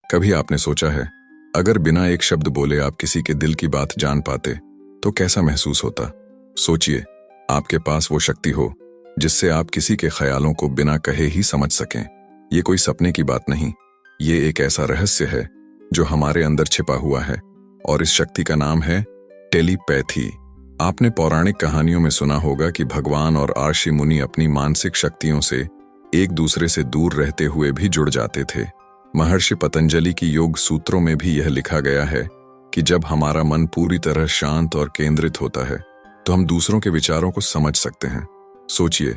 कभी आपने सोचा है, अगर बिना एक शब्द बोले आप किसी के दिल की बात जान पाते तो कैसा महसूस होता? सोचिए, आपके पास वो शक्ति हो जिससे आप किसी के ख्यालों को बिना कहे ही समझ सकें। ये कोई सपने की बात नहीं, ये एक ऐसा रहस्य है जो हमारे अंदर छिपा हुआ है और इस शक्ति का नाम है टेलीपैथी। आपने पौराणिक कहानियों में सुना होगा कि भगवान और ऋषि मुनि अपनी मानसिक शक्तियों से एक दूसरे से दूर रहते हुए भी जुड़ जाते थे। महर्षि पतंजलि की योग सूत्रों में भी यह लिखा गया है कि जब हमारा मन पूरी तरह शांत और केंद्रित होता है तो हम दूसरों के विचारों को समझ सकते हैं। सोचिए,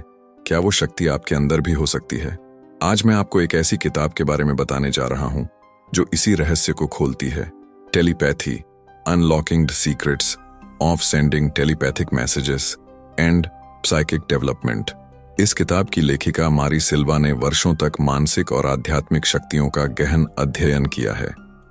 क्या वो शक्ति आपके अंदर भी हो सकती है? आज मैं आपको एक ऐसी किताब के बारे में बताने जा रहा हूं जो इसी रहस्य को खोलती है। Telepathy, unlocking the secrets of sending telepathic messages and psychic development. इस किताब की लेखिका मारी सिल्वा ने वर्षों तक मानसिक और आध्यात्मिक शक्तियों का गहन अध्ययन किया है।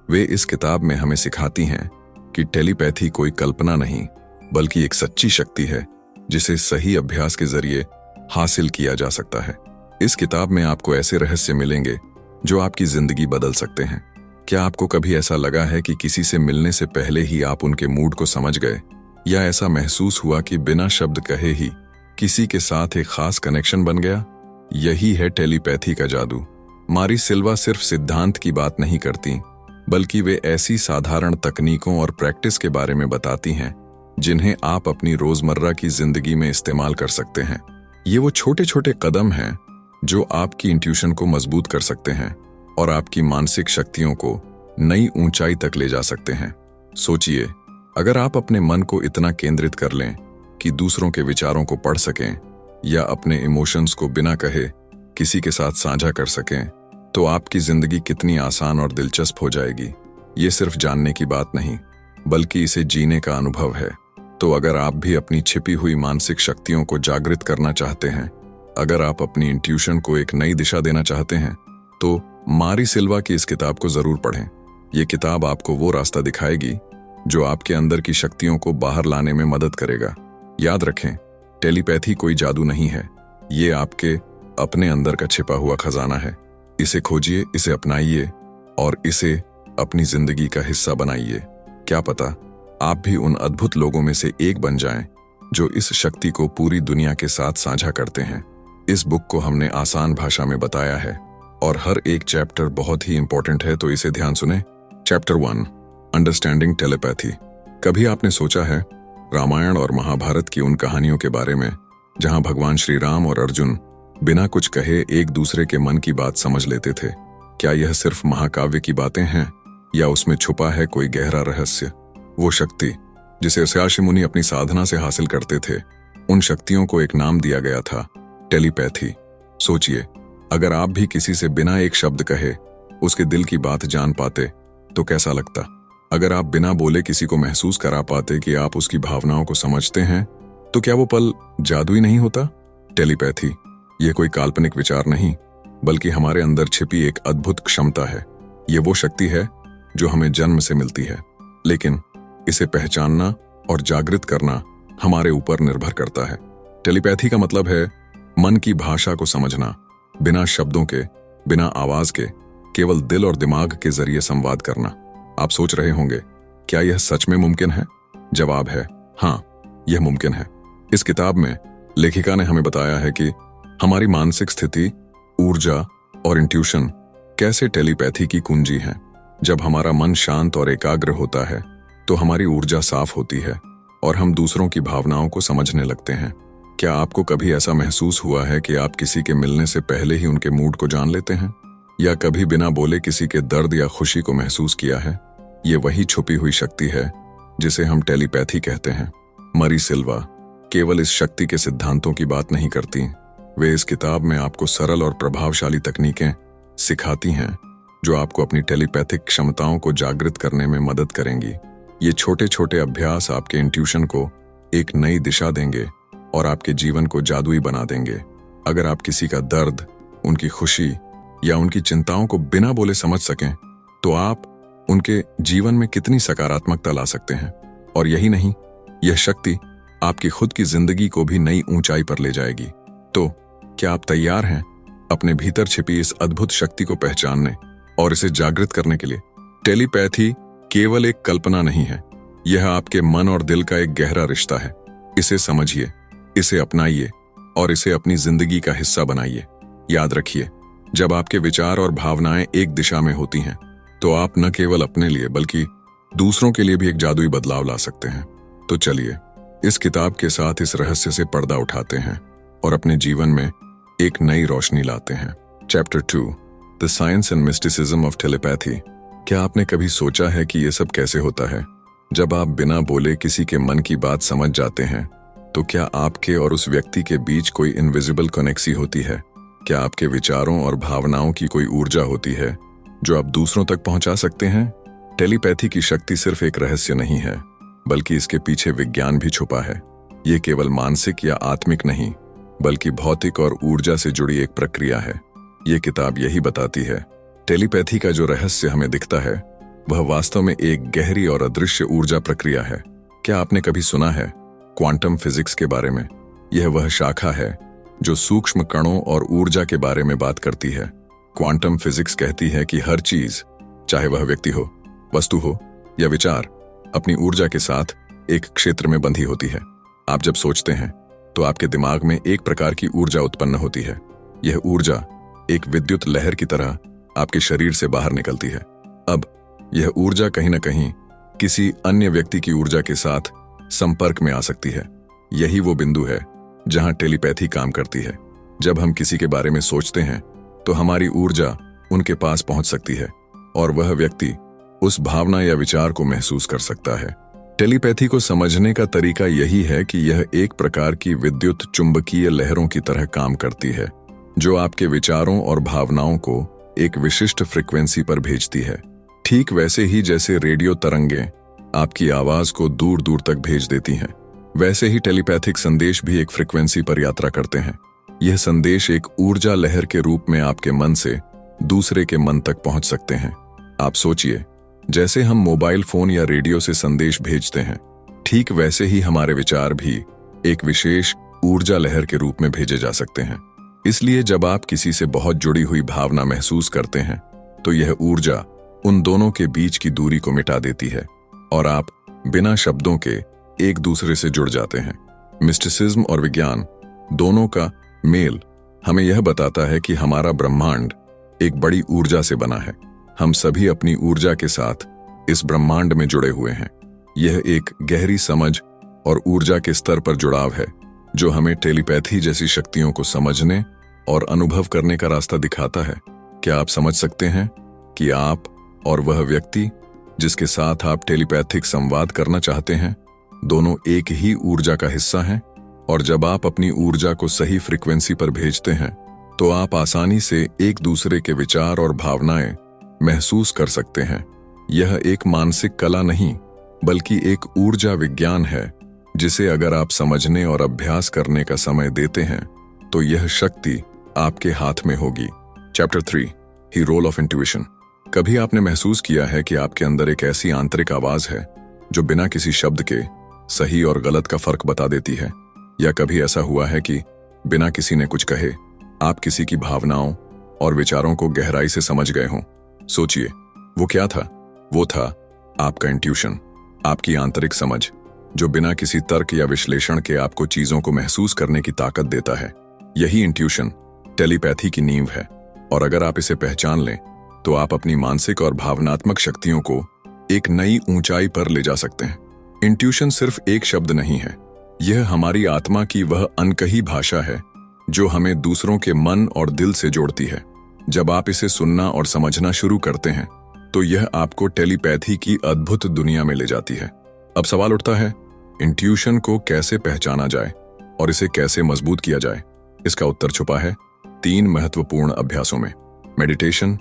वे इस किताब में हमें सिखाती हैं कि टेलीपैथी कोई कल्पना नहीं बल्कि एक सच्ची शक्ति है जिसे सही अभ्यास के जरिए हासिल किया जा सकता है। इस किताब में आपको ऐसे रहस्य मिलेंगे जो आपकी जिंदगी बदल सकते हैं। क्या आपको कभी ऐसा लगा है कि किसी से मिलने से पहले ही आप उनके मूड को समझ गए, या ऐसा महसूस हुआ कि बिना शब्द कहे ही किसी के साथ एक खास कनेक्शन बन गया? यही है टेलीपैथी का जादू। मारी सिल्वा सिर्फ सिद्धांत की बात नहीं करती, बल्कि वे ऐसी साधारण तकनीकों और प्रैक्टिस के बारे में बताती हैं जिन्हें आप अपनी रोजमर्रा की जिंदगी में इस्तेमाल कर सकते हैं। ये वो छोटे छोटे कदम हैं जो आपकी इंट्यूशन को मजबूत कर सकते हैं और आपकी मानसिक शक्तियों को नई ऊंचाई तक ले जा सकते हैं। सोचिए, अगर आप अपने मन को इतना केंद्रित कर लें कि दूसरों के विचारों को पढ़ सकें या अपने इमोशंस को बिना कहे किसी के साथ साझा कर सकें, तो आपकी जिंदगी कितनी आसान और दिलचस्प हो जाएगी। ये सिर्फ जानने की बात नहीं, बल्कि इसे जीने का अनुभव है। तो अगर आप भी अपनी छिपी हुई मानसिक शक्तियों को जागृत करना चाहते हैं, अगर आप अपनी इंट्यूशन को एक नई दिशा देना चाहते हैं, तो मारी सिल्वा की इस किताब को जरूर पढ़ें। ये किताब आपको वो रास्ता दिखाएगी जो आपके अंदर की शक्तियों को बाहर लाने में मदद करेगा। याद रखें, टेलीपैथी कोई जादू नहीं है, ये आपके अपने अंदर का छिपा हुआ खजाना है। इसे खोजिए, इसे अपनाइए और इसे अपनी जिंदगी का हिस्सा बनाइए। क्या पता आप भी उन अद्भुत लोगों में से एक बन जाएं जो इस शक्ति को पूरी दुनिया के साथ साझा करते हैं। इस बुक को हमने आसान भाषा में बताया है और हर एक चैप्टर बहुत ही इंपॉर्टेंट है, तो इसे ध्यान सुने। Chapter 1, understanding telepathy. कभी आपने सोचा है रामायण और महाभारत की उन कहानियों के बारे में जहां भगवान श्री राम और अर्जुन बिना कुछ कहे एक दूसरे के मन की बात समझ लेते थे? क्या यह सिर्फ महाकाव्य की बातें हैं या उसमें छुपा है कोई गहरा रहस्य? वो शक्ति जिसे ऋषि मुनि अपनी साधना से हासिल करते थे, उन शक्तियों को एक नाम दिया गया था, टेलीपैथी। सोचिए, अगर आप भी किसी से बिना एक शब्द कहे उसके दिल की बात जान पाते तो कैसा लगता? अगर आप बिना बोले किसी को महसूस करा पाते कि आप उसकी भावनाओं को समझते हैं, तो क्या वो पल जादुई नहीं होता? टेलीपैथी ये कोई काल्पनिक विचार नहीं, बल्कि हमारे अंदर छिपी एक अद्भुत क्षमता है। ये वो शक्ति है जो हमें जन्म से मिलती है, लेकिन इसे पहचानना और जागृत करना हमारे ऊपर निर्भर करता है। टेलीपैथी का मतलब है मन की भाषा को समझना, बिना शब्दों के, बिना आवाज के, केवल दिल और दिमाग के जरिए संवाद करना। आप सोच रहे होंगे, क्या यह सच में मुमकिन है? जवाब है हाँ, यह मुमकिन है। इस किताब में लेखिका ने हमें बताया है कि हमारी मानसिक स्थिति, ऊर्जा और इंट्यूशन कैसे टेलीपैथी की कुंजी हैं। जब हमारा मन शांत और एकाग्र होता है तो हमारी ऊर्जा साफ होती है और हम दूसरों की भावनाओं को समझने लगते हैं। क्या आपको कभी ऐसा महसूस हुआ है कि आप किसी के मिलने से पहले ही उनके मूड को जान लेते हैं, या कभी बिना बोले किसी के दर्द या खुशी को महसूस किया है? ये वही छुपी हुई शक्ति है जिसे हम टेलीपैथी कहते हैं। मारी सिल्वा केवल इस शक्ति के सिद्धांतों की बात नहीं करती, वे इस किताब में आपको सरल और प्रभावशाली तकनीकें सिखाती हैं जो आपको अपनी टेलीपैथिक क्षमताओं को जागृत करने में मदद करेंगी। ये छोटे छोटे अभ्यास आपके इंट्यूशन को एक नई दिशा देंगे और आपके जीवन को जादुई बना देंगे। अगर आप किसी का दर्द, उनकी खुशी या उनकी चिंताओं को बिना बोले समझ सकें, तो आप उनके जीवन में कितनी सकारात्मकता ला सकते हैं। और यही नहीं, यह शक्ति आपकी खुद की जिंदगी को भी नई ऊंचाई पर ले जाएगी। तो क्या आप तैयार हैं अपने भीतर छिपी इस अद्भुत शक्ति को पहचानने और इसे जागृत करने के लिए। टेलीपैथी केवल एक कल्पना नहीं है, यह आपके मन और दिल का एक गहरा रिश्ता है। इसे समझिए, इसे अपनाइए और इसे अपनी जिंदगी का हिस्सा बनाइए। याद रखिए, जब आपके विचार और भावनाएं एक दिशा में होती हैं, तो आप न केवल अपने लिए बल्कि दूसरों के लिए भी एक जादुई बदलाव ला सकते हैं। तो चलिए इस किताब के साथ इस रहस्य से पर्दा उठाते हैं और अपने जीवन में एक नई रोशनी लाते हैं। Chapter 2, the science and mysticism of telepathy. क्या आपने कभी सोचा है कि यह सब कैसे होता है? जब आप बिना बोले किसी के मन की बात समझ जाते हैं, तो क्या आपके और उस व्यक्ति के बीच कोई इनविजिबल कनेक्सी होती है? क्या आपके विचारों और भावनाओं की कोई ऊर्जा होती है जो आप दूसरों तक पहुंचा सकते हैं? टेलीपैथी की शक्ति सिर्फ एक रहस्य नहीं है, बल्कि इसके पीछे विज्ञान भी छुपा है। ये केवल मानसिक या आत्मिक नहीं, बल्कि भौतिक और ऊर्जा से जुड़ी एक प्रक्रिया है। ये किताब यही बताती है, टेलीपैथी का जो रहस्य हमें दिखता है, वह वास्तव में एक गहरी और अदृश्य ऊर्जा प्रक्रिया है। क्या आपने कभी सुना है क्वांटम फिजिक्स के बारे में? यह वह शाखा है जो सूक्ष्म कणों और ऊर्जा के बारे में बात करती है। क्वांटम फिजिक्स कहती है कि हर चीज, चाहे वह व्यक्ति हो, वस्तु हो या विचार, अपनी ऊर्जा के साथ एक क्षेत्र में बंधी होती है। आप जब सोचते हैं तो आपके दिमाग में एक प्रकार की ऊर्जा उत्पन्न होती है। यह ऊर्जा एक विद्युत लहर की तरह आपके शरीर से बाहर निकलती है। अब यह ऊर्जा कहीं न कहीं किसी अन्य व्यक्ति की ऊर्जा के साथ संपर्क में आ सकती है। यही वो बिंदु है जहां टेलीपैथी काम करती है। जब हम किसी के बारे में सोचते हैं तो हमारी ऊर्जा उनके पास पहुंच सकती है और वह व्यक्ति उस भावना या विचार को महसूस कर सकता है। टेलीपैथी को समझने का तरीका यही है कि यह एक प्रकार की विद्युत चुंबकीय लहरों की तरह काम करती है, जो आपके विचारों और भावनाओं को एक विशिष्ट फ्रीक्वेंसी पर भेजती है। ठीक वैसे ही जैसे रेडियो तरंगें आपकी आवाज को दूर दूर तक भेज देती हैं, वैसे ही टेलीपैथिक संदेश भी एक फ्रीक्वेंसी पर यात्रा करते हैं। यह संदेश एक ऊर्जा लहर के रूप में आपके मन से दूसरे के मन तक पहुंच सकते हैं। आप सोचिए, जैसे हम मोबाइल फोन या रेडियो से संदेश भेजते हैं, ठीक वैसे ही हमारे विचार भी एक विशेष ऊर्जा लहर के रूप में भेजे जा सकते हैं। इसलिए जब आप किसी से बहुत जुड़ी हुई भावना महसूस करते हैं, तो यह ऊर्जा उन दोनों के बीच की दूरी को मिटा देती है और आप बिना शब्दों के एक दूसरे से जुड़ जाते हैं। मिस्टिसिज्म और विज्ञान दोनों का मेल हमें यह बताता है कि हमारा ब्रह्मांड एक बड़ी ऊर्जा से बना है। हम सभी अपनी ऊर्जा के साथ इस ब्रह्मांड में जुड़े हुए हैं। यह एक गहरी समझ और ऊर्जा के स्तर पर जुड़ाव है, जो हमें टेलीपैथी जैसी शक्तियों को समझने और अनुभव करने का रास्ता दिखाता है। क्या आप समझ सकते हैं कि आप और वह व्यक्ति जिसके साथ आप टेलीपैथिक संवाद करना चाहते हैं, दोनों एक ही ऊर्जा का हिस्सा हैं? और जब आप अपनी ऊर्जा को सही फ्रीक्वेंसी पर भेजते हैं, तो आप आसानी से एक दूसरे के विचार और भावनाएं महसूस कर सकते हैं। यह एक मानसिक कला नहीं, बल्कि एक ऊर्जा विज्ञान है, जिसे अगर आप समझने और अभ्यास करने का समय देते हैं, तो यह शक्ति आपके हाथ में होगी। चैप्टर 3, ही रोल ऑफ इंट्यूशन। कभी आपने महसूस किया है कि आपके अंदर एक ऐसी आंतरिक आवाज है जो बिना किसी शब्द के सही और गलत का फर्क बता देती है? या कभी ऐसा हुआ है कि बिना किसी ने कुछ कहे आप किसी की भावनाओं और विचारों को गहराई से समझ गए हों? सोचिए, वो क्या था? वो था आपका इंट्यूशन, आपकी आंतरिक समझ, जो बिना किसी तर्क या विश्लेषण के आपको चीजों को महसूस करने की ताकत देता है। यही इंट्यूशन टेलीपैथी की नींव है, और अगर आप इसे पहचान लें, तो आप अपनी मानसिक और भावनात्मक शक्तियों को एक नई ऊंचाई पर ले जा सकते हैं। इंट्यूशन सिर्फ एक शब्द नहीं है, यह हमारी आत्मा की वह अनकही भाषा है जो हमें दूसरों के मन और दिल से जोड़ती है। जब आप इसे सुनना और समझना शुरू करते हैं, तो यह आपको टेलीपैथी की अद्भुत दुनिया में ले जाती है। अब सवाल उठता है, इंट्यूशन को कैसे पहचाना जाए और इसे कैसे मजबूत किया जाए? इसका उत्तर छुपा है 3 महत्वपूर्ण अभ्यासों में: मेडिटेशन,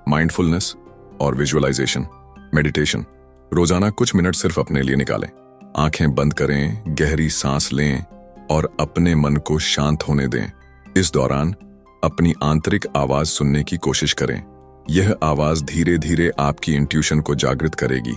माइंडफुलनेस और विजुअलाइजेशन। मेडिटेशन: रोजाना कुछ मिनट सिर्फ अपने लिए निकालें। आंखें बंद करें, गहरी सांस लें और अपने मन को शांत होने दें। इस दौरान अपनी आंतरिक आवाज सुनने की कोशिश करें। यह आवाज धीरे धीरे आपकी इंट्यूशन को जागृत करेगी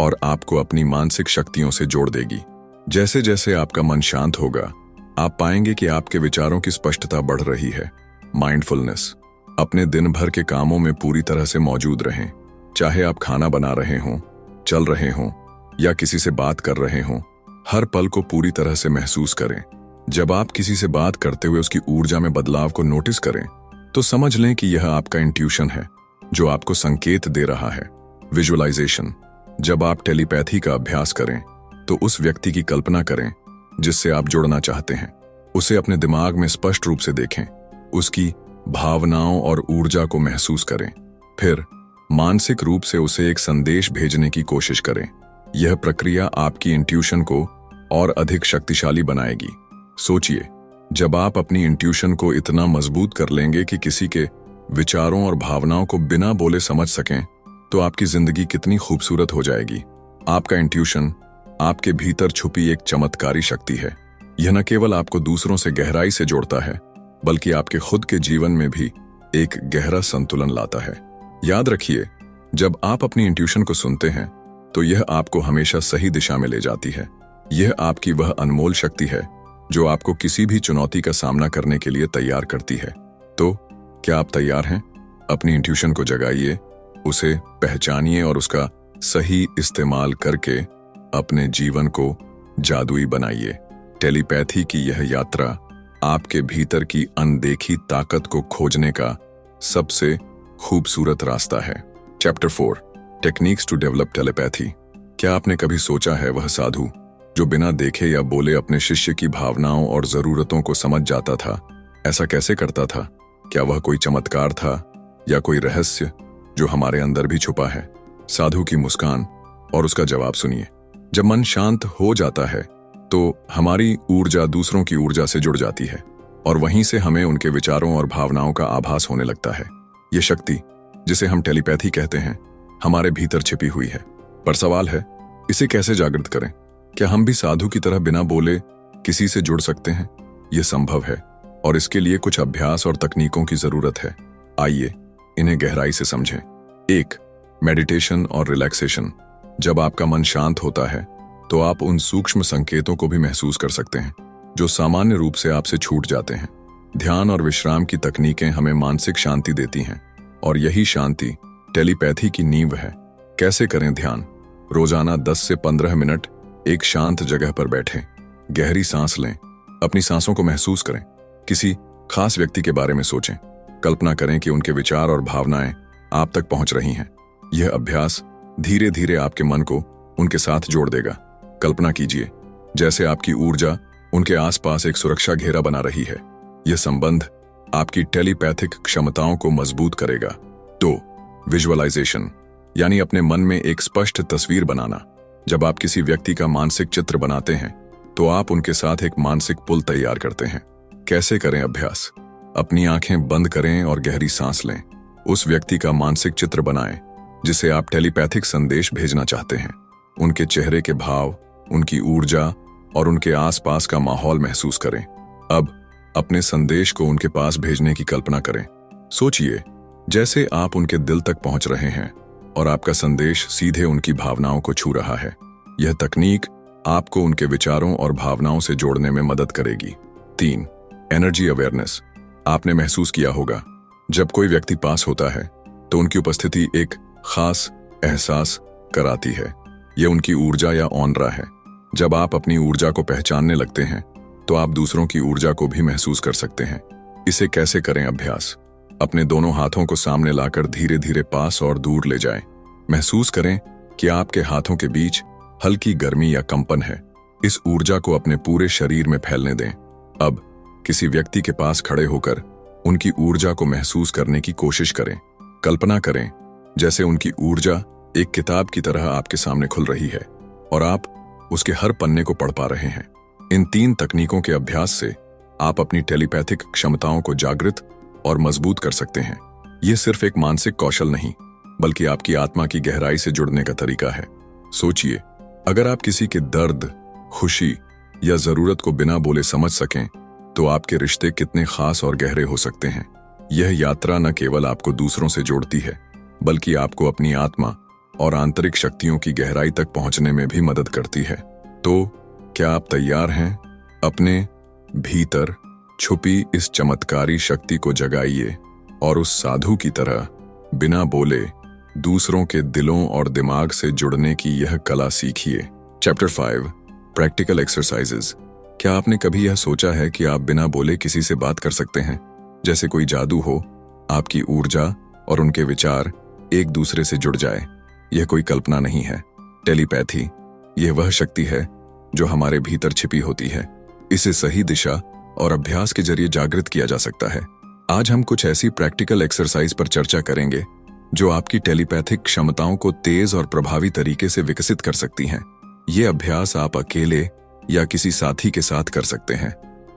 और आपको अपनी मानसिक शक्तियों से जोड़ देगी। जैसे जैसे आपका मन शांत होगा, आप पाएंगे कि आपके विचारों की स्पष्टता बढ़ रही है। माइंडफुलनेस: अपने दिन भर के कामों में पूरी तरह से मौजूद रहें। चाहे आप खाना बना रहे हों, चल रहे हों या किसी से बात कर रहे हों, हर पल को पूरी तरह से महसूस करें। जब आप किसी से बात करते हुए उसकी ऊर्जा में बदलाव को नोटिस करें, तो समझ लें कि यह आपका इंट्यूशन है जो आपको संकेत दे रहा है। विजुअलाइजेशन। जब आप टेलीपैथी का अभ्यास करें, तो उस व्यक्ति की कल्पना करें जिससे आप जुड़ना चाहते हैं। उसे अपने दिमाग में स्पष्ट रूप से देखें, उसकी भावनाओं और ऊर्जा को महसूस करें। फिर मानसिक रूप से उसे एक संदेश भेजने की कोशिश करें। यह प्रक्रिया आपकी इंट्यूशन को और अधिक शक्तिशाली बनाएगी। सोचिए, जब आप अपनी इंट्यूशन को इतना मजबूत कर लेंगे कि किसी के विचारों और भावनाओं को बिना बोले समझ सकें, तो आपकी जिंदगी कितनी खूबसूरत हो जाएगी। आपका इंट्यूशन आपके भीतर छुपी एक चमत्कारी शक्ति है। यह न केवल आपको दूसरों से गहराई से जोड़ता है, बल्कि आपके खुद के जीवन में भी एक गहरा संतुलन लाता है। याद रखिए, जब आप अपनी इंट्यूशन को सुनते हैं, तो यह आपको हमेशा सही दिशा में ले जाती है। यह आपकी वह अनमोल शक्ति है जो आपको किसी भी चुनौती का सामना करने के लिए तैयार करती है। तो क्या आप तैयार हैं? अपनी इंट्यूशन को जगाइए, उसे पहचानिए और उसका सही इस्तेमाल करके अपने जीवन को जादुई बनाइए। टेलीपैथी की यह यात्रा आपके भीतर की अनदेखी ताकत को खोजने का सबसे खूबसूरत रास्ता है। Chapter 4, techniques to develop telepathy. क्या आपने कभी सोचा है, वह साधु जो बिना देखे या बोले अपने शिष्य की भावनाओं और जरूरतों को समझ जाता था, ऐसा कैसे करता था? क्या वह कोई चमत्कार था या कोई रहस्य जो हमारे अंदर भी छुपा है? साधु की मुस्कान और उसका जवाब सुनिए। जब मन शांत हो जाता है, तो हमारी ऊर्जा दूसरों की ऊर्जा से जुड़ जाती है और वहीं से हमें उनके विचारों और भावनाओं का आभास होने लगता है। ये शक्ति, जिसे हम टेलीपैथी कहते हैं, हमारे भीतर छिपी हुई है। पर सवाल है, इसे कैसे जागृत करें? क्या हम भी साधु की तरह बिना बोले किसी से जुड़ सकते हैं? यह संभव है और इसके लिए कुछ अभ्यास और तकनीकों की जरूरत है। आइए इन्हें गहराई से समझें। 1. मेडिटेशन और रिलैक्सेशन। जब आपका मन शांत होता है, तो आप उन सूक्ष्म संकेतों को भी महसूस कर सकते हैं जो सामान्य रूप से आपसे छूट जाते हैं। ध्यान और विश्राम की तकनीकें हमें मानसिक शांति देती हैं और यही शांति टेलीपैथी की नींव है। कैसे करें ध्यान? रोजाना 10 से 15 मिनट एक शांत जगह पर बैठें, गहरी सांस लें, अपनी सांसों को महसूस करें, किसी खास व्यक्ति के बारे में सोचें, कल्पना करें कि उनके विचार और भावनाएं आप तक पहुंच रही हैं। यह अभ्यास धीरे धीरे आपके मन को उनके साथ जोड़ देगा। कल्पना कीजिए जैसे आपकी ऊर्जा उनके आसपास एक सुरक्षा घेरा बना रही है। यह संबंध आपकी टेलीपैथिक क्षमताओं को मजबूत करेगा। 2. विजुअलाइजेशन, यानी अपने मन में एक स्पष्ट तस्वीर बनाना। जब आप किसी व्यक्ति का मानसिक चित्र बनाते हैं, तो आप उनके साथ एक मानसिक पुल तैयार करते हैं। कैसे करें अभ्यास? अपनी आंखें बंद करें और गहरी सांस लें। उस व्यक्ति का मानसिक चित्र बनाएं जिसे आप टेलीपैथिक संदेश भेजना चाहते हैं। उनके चेहरे के भाव, उनकी ऊर्जा और उनके आसपास का माहौल महसूस करें। अब अपने संदेश को उनके पास भेजने की कल्पना करें। सोचिए जैसे आप उनके दिल तक पहुंच रहे हैं और आपका संदेश सीधे उनकी भावनाओं को छू रहा है। यह तकनीक आपको उनके विचारों और भावनाओं से जोड़ने में मदद करेगी। 3. Energy awareness. आपने महसूस किया होगा, जब कोई व्यक्ति पास होता है तो उनकी उपस्थिति एक खास एहसास कराती है। यह उनकी ऊर्जा या ऑनरा है। जब आप अपनी ऊर्जा को पहचानने लगते हैं, तो आप दूसरों की ऊर्जा को भी महसूस कर सकते हैं। इसे कैसे करें अभ्यास? अपने दोनों हाथों को सामने लाकर धीरे धीरे पास और दूर ले जाएं। महसूस करें कि आपके हाथों के बीच हल्की गर्मी या कंपन है। इस ऊर्जा को अपने पूरे शरीर में फैलने दें। अब किसी व्यक्ति के पास खड़े होकर उनकी ऊर्जा को महसूस करने की कोशिश करें। कल्पना करें जैसे उनकी ऊर्जा एक किताब की तरह आपके सामने खुल रही है और आप उसके हर पन्ने को पढ़ पा रहे हैं। इन 3 तकनीकों के अभ्यास से आप अपनी टेलीपैथिक क्षमताओं को जागृत और मजबूत कर सकते हैं। यह सिर्फ एक मानसिक कौशल नहीं, बल्कि आपकी आत्मा की गहराई से जुड़ने का तरीका है। सोचिए, अगर आप किसी के दर्द, खुशी या जरूरत को बिना बोले समझ सकें, तो आपके रिश्ते कितने खास और गहरे हो सकते हैं। यह यात्रा न केवल आपको दूसरों से जोड़ती है, बल्कि आपको अपनी आत्मा और आंतरिक शक्तियों की गहराई तक पहुंचने में भी मदद करती है। तो क्या आप तैयार हैं? अपने भीतर छुपी इस चमत्कारी शक्ति को जगाइए और उस साधु की तरह बिना बोले दूसरों के दिलों और दिमाग से जुड़ने की यह कला सीखिए। Chapter 5 practical exercises. क्या आपने कभी यह सोचा है कि आप बिना बोले किसी से बात कर सकते हैं? जैसे कोई जादू हो, आपकी ऊर्जा और उनके विचार एक दूसरे से जुड़ जाए। यह कोई कल्पना नहीं है। टेलीपैथी यह वह शक्ति है जो हमारे भीतर छिपी होती है। इसे सही दिशा और अभ्यास के जरिए जागृत किया जा सकता है। आज हम कुछ ऐसी प्रैक्टिकल एक्सरसाइज पर चर्चा करेंगे जो आपकी टेलीपैथिक क्षमताओं को तेज और प्रभावी तरीके से विकसित कर सकती हैं। ये अभ्यास आप अकेले या किसी साथी के साथ कर सकते हैं।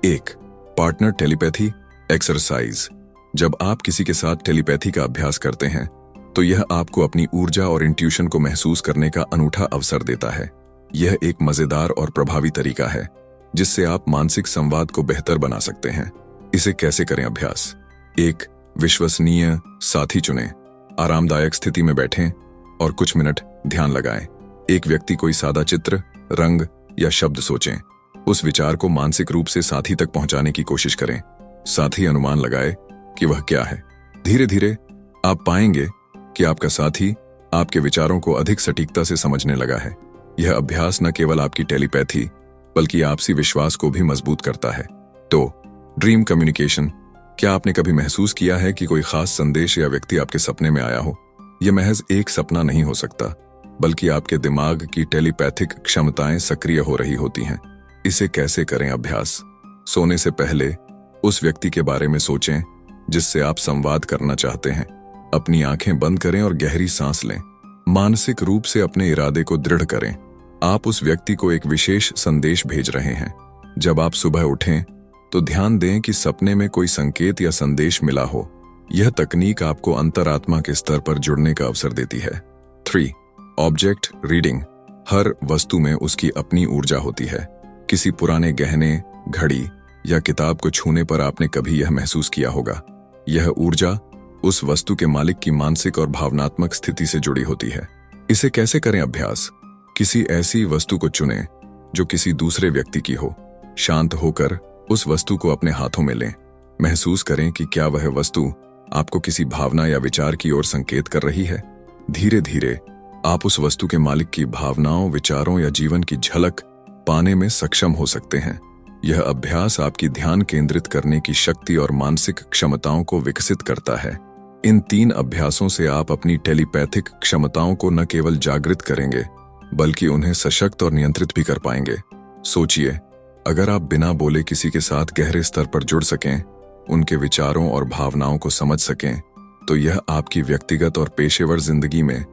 1. Partner telepathy exercise. जब आप किसी के साथ टेलीपैथी का अभ्यास करते हैं तो यह आपको अपनी ऊर्जा और इंट्यूशन को महसूस करने का अनूठा अवसर देता है। यह एक मजेदार और प्रभावी तरीका है जिससे आप मानसिक संवाद को बेहतर बना सकते हैं। इसे कैसे करें अभ्यास? 1. विश्वसनीय साथी चुनें। आरामदायक स्थिति में बैठें और कुछ मिनट ध्यान लगाएं। एक व्यक्ति कोई सादा चित्र, रंग या शब्द सोचें। उस विचार को मानसिक रूप से साथी तक पहुंचाने की कोशिश करें। साथी अनुमान लगाए कि वह क्या है। धीरे धीरे आप पाएंगे कि आपका साथी आपके विचारों को अधिक सटीकता से समझने लगा है। यह अभ्यास न केवल आपकी टेलीपैथी बल्कि आपसी विश्वास को भी मजबूत करता है। तो ड्रीम कम्युनिकेशन। क्या आपने कभी महसूस किया है कि कोई खास संदेश या व्यक्ति आपके सपने में आया हो? यह महज एक सपना नहीं हो सकता, बल्कि आपके दिमाग की टेलीपैथिक क्षमताएं सक्रिय हो रही होती हैं। इसे कैसे करें अभ्यास? सोने से पहले उस व्यक्ति के बारे में सोचें जिससे आप संवाद करना चाहते हैं। अपनी आंखें बंद करें और गहरी सांस लें। मानसिक रूप से अपने इरादे को दृढ़ करें। आप उस व्यक्ति को एक विशेष संदेश भेज रहे हैं। जब आप सुबह उठें तो ध्यान दें कि सपने में कोई संकेत या संदेश मिला हो। यह तकनीक आपको अंतरात्मा के स्तर पर जुड़ने का अवसर देती है। 3. Object reading. हर वस्तु में उसकी अपनी ऊर्जा होती है। किसी पुराने गहने, घड़ी या किताब को छूने पर आपने कभी यह महसूस किया होगा। यह ऊर्जा उस वस्तु के मालिक की मानसिक और भावनात्मक स्थिति से जुड़ी होती है। इसे कैसे करें अभ्यास? किसी ऐसी वस्तु को चुनें जो किसी दूसरे व्यक्ति की हो। शांत होकर उस वस्तु को अपने हाथों में लें। महसूस करें कि क्या वह वस्तु आपको किसी भावना या विचार की ओर संकेत कर रही है। धीरे धीरे आप उस वस्तु के मालिक की भावनाओं, विचारों या जीवन की झलक पाने में सक्षम हो सकते हैं। यह अभ्यास आपकी ध्यान केंद्रित करने की शक्ति और मानसिक क्षमताओं को विकसित करता है। इन 3 अभ्यासों से आप अपनी टेलीपैथिक क्षमताओं को न केवल जागृत करेंगे बल्कि उन्हें सशक्त और नियंत्रित भी कर पाएंगे। सोचिए, अगर आप बिना बोले किसी के साथ गहरे स्तर पर जुड़ सकें, उनके विचारों और भावनाओं को समझ सकें, तो यह आपकी व्यक्तिगत और पेशेवर जिंदगी में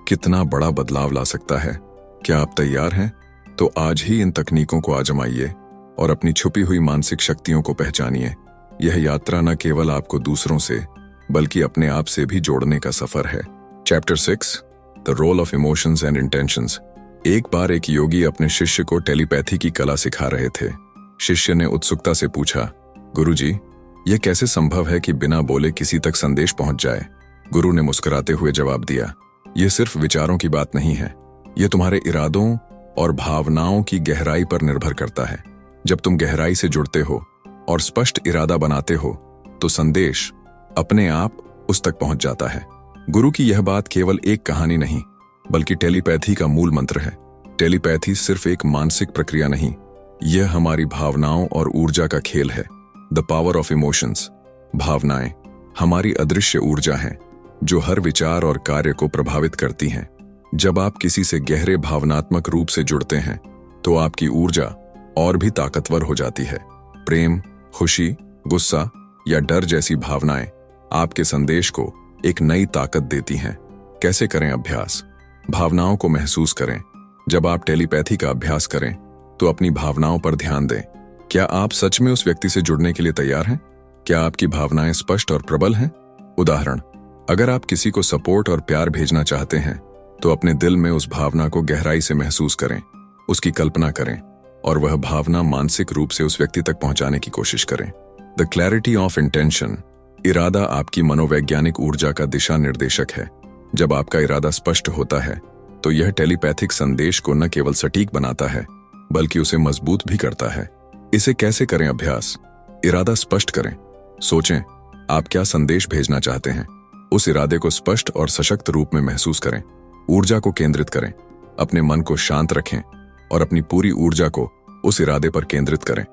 कितना बड़ा बदलाव ला सकता है। क्या आप तैयार हैं? तो आज ही इन तकनीकों को आजमाइए और अपनी छुपी हुई मानसिक शक्तियों को पहचानिए। यह यात्रा न केवल आपको दूसरों से बल्कि अपने आप से भी जोड़ने का सफर है। Chapter 6 the role of emotions and intentions. एक बार एक योगी अपने शिष्य को टेलीपैथी की कला सिखा रहे थे। शिष्य ने उत्सुकता से पूछा, गुरुजी, यह कैसे संभव है कि बिना बोले किसी तक संदेश पहुंच जाए? गुरु ने मुस्कुराते हुए जवाब दिया, यह सिर्फ विचारों की बात नहीं है। यह तुम्हारे इरादों और भावनाओं की गहराई पर निर्भर करता है। जब तुम गहराई से जुड़ते हो और स्पष्ट इरादा बनाते हो तो संदेश अपने आप उस तक पहुंच जाता है। गुरु की यह बात केवल एक कहानी नहीं बल्कि टेलीपैथी का मूल मंत्र है। टेलीपैथी सिर्फ एक मानसिक प्रक्रिया नहीं, यह हमारी भावनाओं और ऊर्जा का खेल है। The power of emotions. भावनाएं हमारी अदृश्य ऊर्जा हैं जो हर विचार और कार्य को प्रभावित करती हैं। जब आप किसी से गहरे भावनात्मक रूप से जुड़ते हैं तो आपकी ऊर्जा और भी ताकतवर हो जाती है। प्रेम, खुशी, गुस्सा या डर जैसी भावनाएं आपके संदेश को एक नई ताकत देती हैं। कैसे करें अभ्यास? भावनाओं को महसूस करें। जब आप टेलीपैथी का अभ्यास करें तो अपनी भावनाओं पर ध्यान दें। क्या आप सच में उस व्यक्ति से जुड़ने के लिए तैयार हैं? क्या आपकी भावनाएं स्पष्ट और प्रबल हैं? उदाहरण, अगर आप किसी को सपोर्ट और प्यार भेजना चाहते हैं तो अपने दिल में उस भावना को गहराई से महसूस करें, उसकी कल्पना करें और वह भावना मानसिक रूप से उस व्यक्ति तक पहुंचाने की कोशिश करें। The clarity of intention. इरादा आपकी मनोवैज्ञानिक ऊर्जा का दिशा निर्देशक है। जब आपका इरादा स्पष्ट होता है तो यह टेलीपैथिक संदेश को न केवल सटीक बनाता है बल्कि उसे मजबूत भी करता है। इसे कैसे करें अभ्यास? इरादा स्पष्ट करें। सोचें, आप क्या संदेश भेजना चाहते हैं। उस इरादे को स्पष्ट और सशक्त रूप में महसूस करें। ऊर्जा को केंद्रित करें, अपने मन को शांत रखें और अपनी पूरी ऊर्जा को उस इरादे पर केंद्रित करें।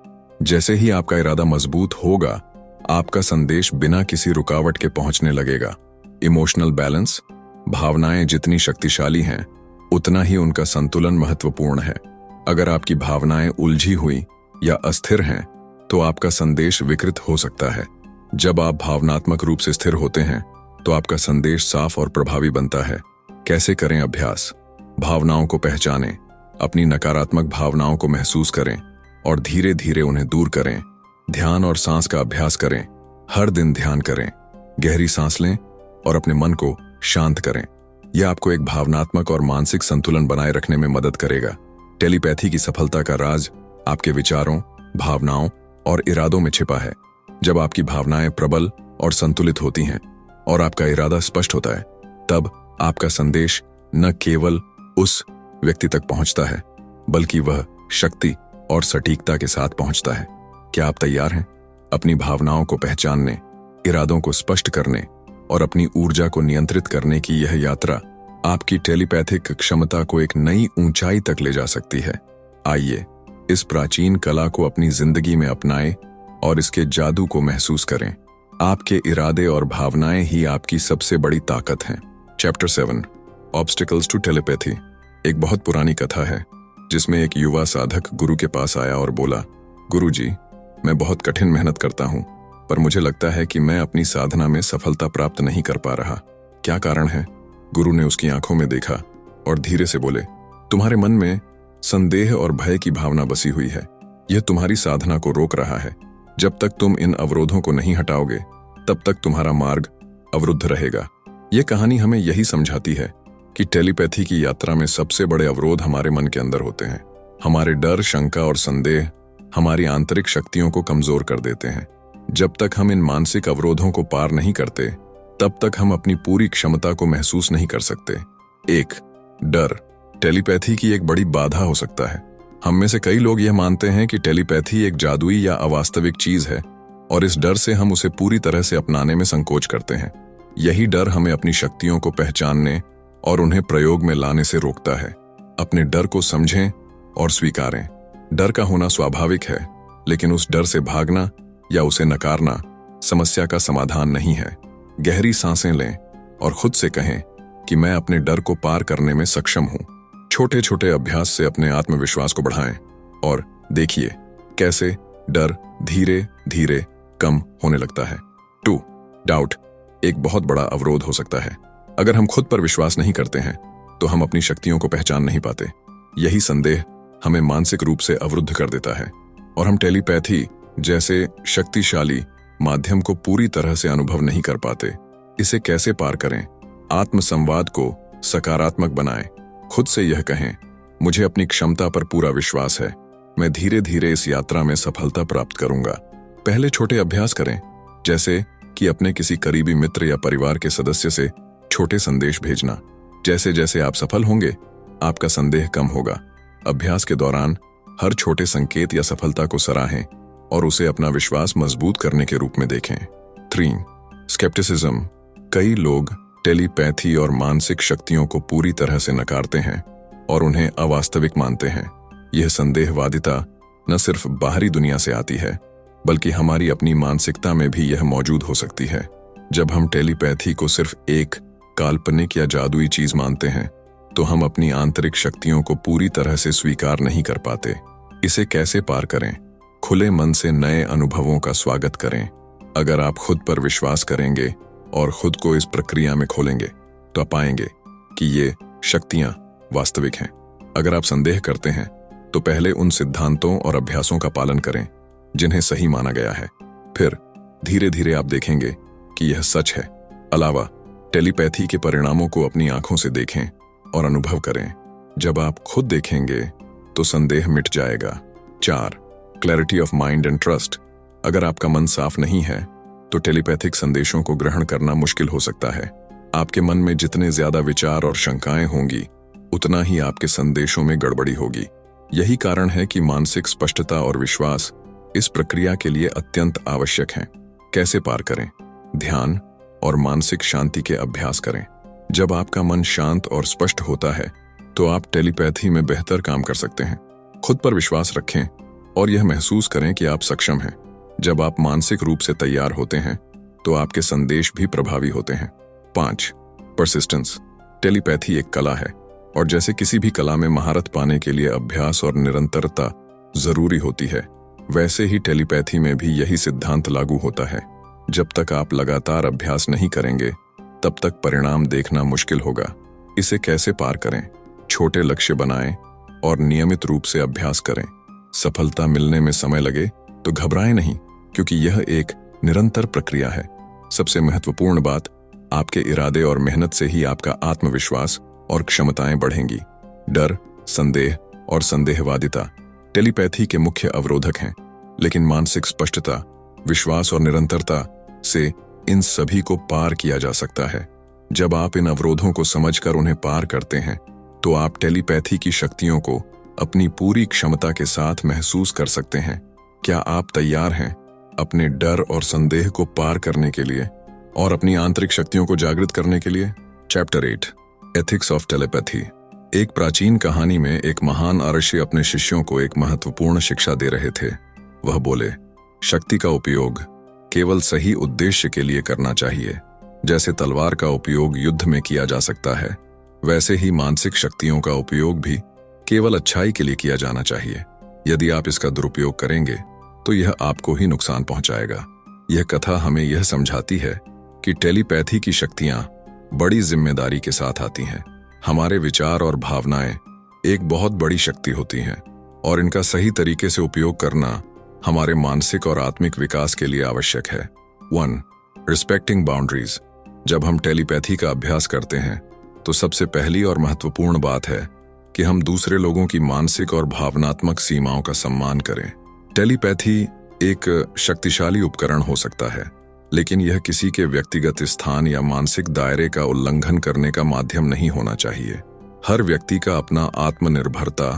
जैसे ही आपका इरादा मजबूत होगा, आपका संदेश बिना किसी रुकावट के पहुंचने लगेगा। इमोशनल बैलेंस, भावनाएं जितनी शक्तिशाली हैं, उतना ही उनका संतुलन महत्वपूर्ण है। अगर आपकी भावनाएं उलझी हुई या अस्थिर हैं, तो आपका संदेश विकृत हो सकता है। जब आप भावनात्मक रूप से स्थिर होते हैं, तो आपका संदेश साफ और प्रभावी बनता है। कैसे करें अभ्यास? भावनाओं को पहचानें, अपनी नकारात्मक भावनाओं को महसूस करें और धीरे धीरे उन्हें दूर करें। ध्यान और सांस का अभ्यास करें। हर दिन ध्यान करें, गहरी सांस लें और अपने मन को शांत करें। यह आपको एक भावनात्मक और मानसिक संतुलन बनाए रखने में मदद करेगा। टेलीपैथी की सफलता का राज आपके विचारों, भावनाओं और इरादों में छिपा है। जब आपकी भावनाएं प्रबल और संतुलित होती हैं और आपका इरादा स्पष्ट होता है, तब आपका संदेश न केवल उस व्यक्ति तक पहुंचता है, बल्कि वह शक्ति और सटीकता के साथ पहुंचता है। क्या आप तैयार हैं? अपनी भावनाओं को पहचानने, इरादों को स्पष्ट करने और अपनी ऊर्जा को नियंत्रित करने की यह यात्रा आपकी टेलीपैथिक क्षमता को एक नई ऊंचाई तक ले जा सकती है। आइए इस प्राचीन कला को अपनी जिंदगी में अपनाएं और इसके जादू को महसूस करें। आपके इरादे और भावनाएं ही आपकी सबसे बड़ी ताकत हैं। चैप्टर 7 ऑब्स्टिकल्स टू टेलीपैथी एक बहुत पुरानी कथा है, जिसमें एक युवा साधक गुरु के पास आया और बोला, गुरुजी, मैं बहुत कठिन मेहनत करता हूं, पर मुझे लगता है कि मैं अपनी साधना में सफलता प्राप्त नहीं कर पा रहा। क्या कारण है? गुरु ने उसकी आंखों में देखा और धीरे से बोले, तुम्हारे मन में संदेह और भय की भावना बसी हुई है। यह तुम्हारी साधना को रोक रहा है। जब तक तुम इन अवरोधों को नहीं हटाओगे, तब तक तुम्हारा मार्ग अवरुद्ध रहेगा। यह कहानी हमें यही समझाती है कि टेलीपैथी की यात्रा में सबसे बड़े अवरोध हमारे मन के अंदर होते हैं। हमारे डर, शंका और संदेह हमारी आंतरिक शक्तियों को कमजोर कर देते हैं। जब तक हम इन मानसिक अवरोधों को पार नहीं करते, तब तक हम अपनी पूरी क्षमता को महसूस नहीं कर सकते। 1. डर टेलीपैथी की एक बड़ी बाधा हो सकता है। हम में से कई लोग यह मानते हैं कि टेलीपैथी एक जादुई या अवास्तविक चीज है और इस डर से हम उसे पूरी तरह से अपनाने में संकोच करते हैं। यही डर हमें अपनी शक्तियों को पहचानने और उन्हें प्रयोग में लाने से रोकता है। अपने डर को समझें और स्वीकारें। डर का होना स्वाभाविक है, लेकिन उस डर से भागना या उसे नकारना समस्या का समाधान नहीं है। गहरी सांसें लें और खुद से कहें कि मैं अपने डर को पार करने में सक्षम हूं। छोटे छोटे अभ्यास से अपने आत्मविश्वास को बढ़ाएं और देखिए कैसे डर धीरे धीरे कम होने लगता है। 2. डाउट एक बहुत बड़ा अवरोध हो सकता है। अगर हम खुद पर विश्वास नहीं करते हैं, तो हम अपनी शक्तियों को पहचान नहीं पाते। यही संदेह हमें मानसिक रूप से अवरुद्ध कर देता है और हम टेलीपैथी जैसे शक्तिशाली माध्यम को पूरी तरह से अनुभव नहीं कर पाते। इसे कैसे पार करें? आत्मसंवाद को सकारात्मक बनाएं। खुद से यह कहें, मुझे अपनी क्षमता पर पूरा विश्वास है। मैं धीरे धीरे इस यात्रा में सफलता प्राप्त करूंगा। पहले छोटे अभ्यास करें, जैसे कि अपने किसी करीबी मित्र या परिवार के सदस्य से छोटे संदेश भेजना। जैसे जैसे आप सफल होंगे, आपका संदेह कम होगा। अभ्यास के दौरान हर छोटे संकेत या सफलता को सराहें और उसे अपना विश्वास मजबूत करने के रूप में देखें। 3. स्केप्टिसिज्म कई लोग टेलीपैथी और मानसिक शक्तियों को पूरी तरह से नकारते हैं और उन्हें अवास्तविक मानते हैं। यह संदेहवादिता न सिर्फ बाहरी दुनिया से आती है, बल्कि हमारी अपनी मानसिकता में भी यह मौजूद हो सकती है। जब हम टेलीपैथी को सिर्फ एक काल्पनिक या जादुई चीज मानते हैं, तो हम अपनी आंतरिक शक्तियों को पूरी तरह से स्वीकार नहीं कर पाते। इसे कैसे पार करें? खुले मन से नए अनुभवों का स्वागत करें। अगर आप खुद पर विश्वास करेंगे और खुद को इस प्रक्रिया में खोलेंगे, तो आप पाएंगे कि ये शक्तियां वास्तविक हैं। अगर आप संदेह करते हैं, तो पहले उन सिद्धांतों और अभ्यासों का पालन करें जिन्हें सही माना गया है। फिर धीरे धीरे आप देखेंगे कि यह सच है। अलावा टेलीपैथी के परिणामों को अपनी आंखों से देखें और अनुभव करें। जब आप खुद देखेंगे, तो संदेह मिट जाएगा। 4. Clarity of mind and trust अगर आपका मन साफ नहीं है, तो टेलीपैथिक संदेशों को ग्रहण करना मुश्किल हो सकता है। आपके मन में जितने ज्यादा विचार और शंकाएं होंगी, उतना ही आपके संदेशों में गड़बड़ी होगी। यही कारण है कि मानसिक स्पष्टता और विश्वास इस प्रक्रिया के लिए अत्यंत आवश्यक हैं। कैसे पार करें? ध्यान और मानसिक शांति के अभ्यास करें। जब आपका मन शांत और स्पष्ट होता है तो आप टेलीपैथी में बेहतर काम कर सकते हैं। खुद पर विश्वास रखें और यह महसूस करें कि आप सक्षम हैं। जब आप मानसिक रूप से तैयार होते हैं तो आपके संदेश भी प्रभावी होते हैं। 5. परसिस्टेंस। टेलीपैथी एक कला है और जैसे किसी भी कला में महारत पाने के लिए अभ्यास और निरंतरता जरूरी होती है, वैसे ही टेलीपैथी में भी यही सिद्धांत लागू होता है। जब तक आप लगातार अभ्यास नहीं करेंगे तब तक परिणाम देखना मुश्किल होगा। इसे कैसे पार करें? छोटे लक्ष्य बनाएं और नियमित रूप से अभ्यास करें। सफलता मिलने में समय लगे तो घबराएं नहीं, क्योंकि यह एक निरंतर प्रक्रिया है। सबसे महत्वपूर्ण बात, आपके इरादे और मेहनत से ही आपका आत्मविश्वास और क्षमताएं बढ़ेंगी। डर, संदेह और संदेहवादिता टेलीपैथी के मुख्य अवरोधक हैं, लेकिन मानसिक स्पष्टता, विश्वास और निरंतरता से इन सभी को पार किया जा सकता है। जब आप इन अवरोधों को समझकर उन्हें पार करते हैं तो आप टेलीपैथी की शक्तियों को अपनी पूरी क्षमता के साथ महसूस कर सकते हैं। क्या आप तैयार हैं अपने डर और संदेह को पार करने के लिए और अपनी आंतरिक शक्तियों को जागृत करने के लिए? Chapter 8, ethics of telepathy. एक प्राचीन कहानी में एक महान ऋषि अपने शिष्यों को एक महत्वपूर्ण शिक्षा दे रहे थे। वह बोले, शक्ति का उपयोग केवल सही उद्देश्य के लिए करना चाहिए। जैसे तलवार का उपयोग युद्ध में किया जा सकता है, वैसे ही मानसिक शक्तियों का उपयोग भी केवल अच्छाई के लिए किया जाना चाहिए। यदि आप इसका दुरुपयोग करेंगे तो यह आपको ही नुकसान पहुंचाएगा। यह कथा हमें यह समझाती है कि टेलीपैथी की शक्तियां बड़ी जिम्मेदारी के साथ आती हैं। हमारे विचार और भावनाएं एक बहुत बड़ी शक्ति होती हैं और इनका सही तरीके से उपयोग करना हमारे मानसिक और आत्मिक विकास के लिए आवश्यक है। 1. Respecting boundaries. जब हम टेलीपैथी का अभ्यास करते हैं तो सबसे पहली और महत्वपूर्ण बात है कि हम दूसरे लोगों की मानसिक और भावनात्मक सीमाओं का सम्मान करें। टेलीपैथी एक शक्तिशाली उपकरण हो सकता है, लेकिन यह किसी के व्यक्तिगत स्थान या मानसिक दायरे का उल्लंघन करने का माध्यम नहीं होना चाहिए। हर व्यक्ति का अपना आत्मनिर्भरता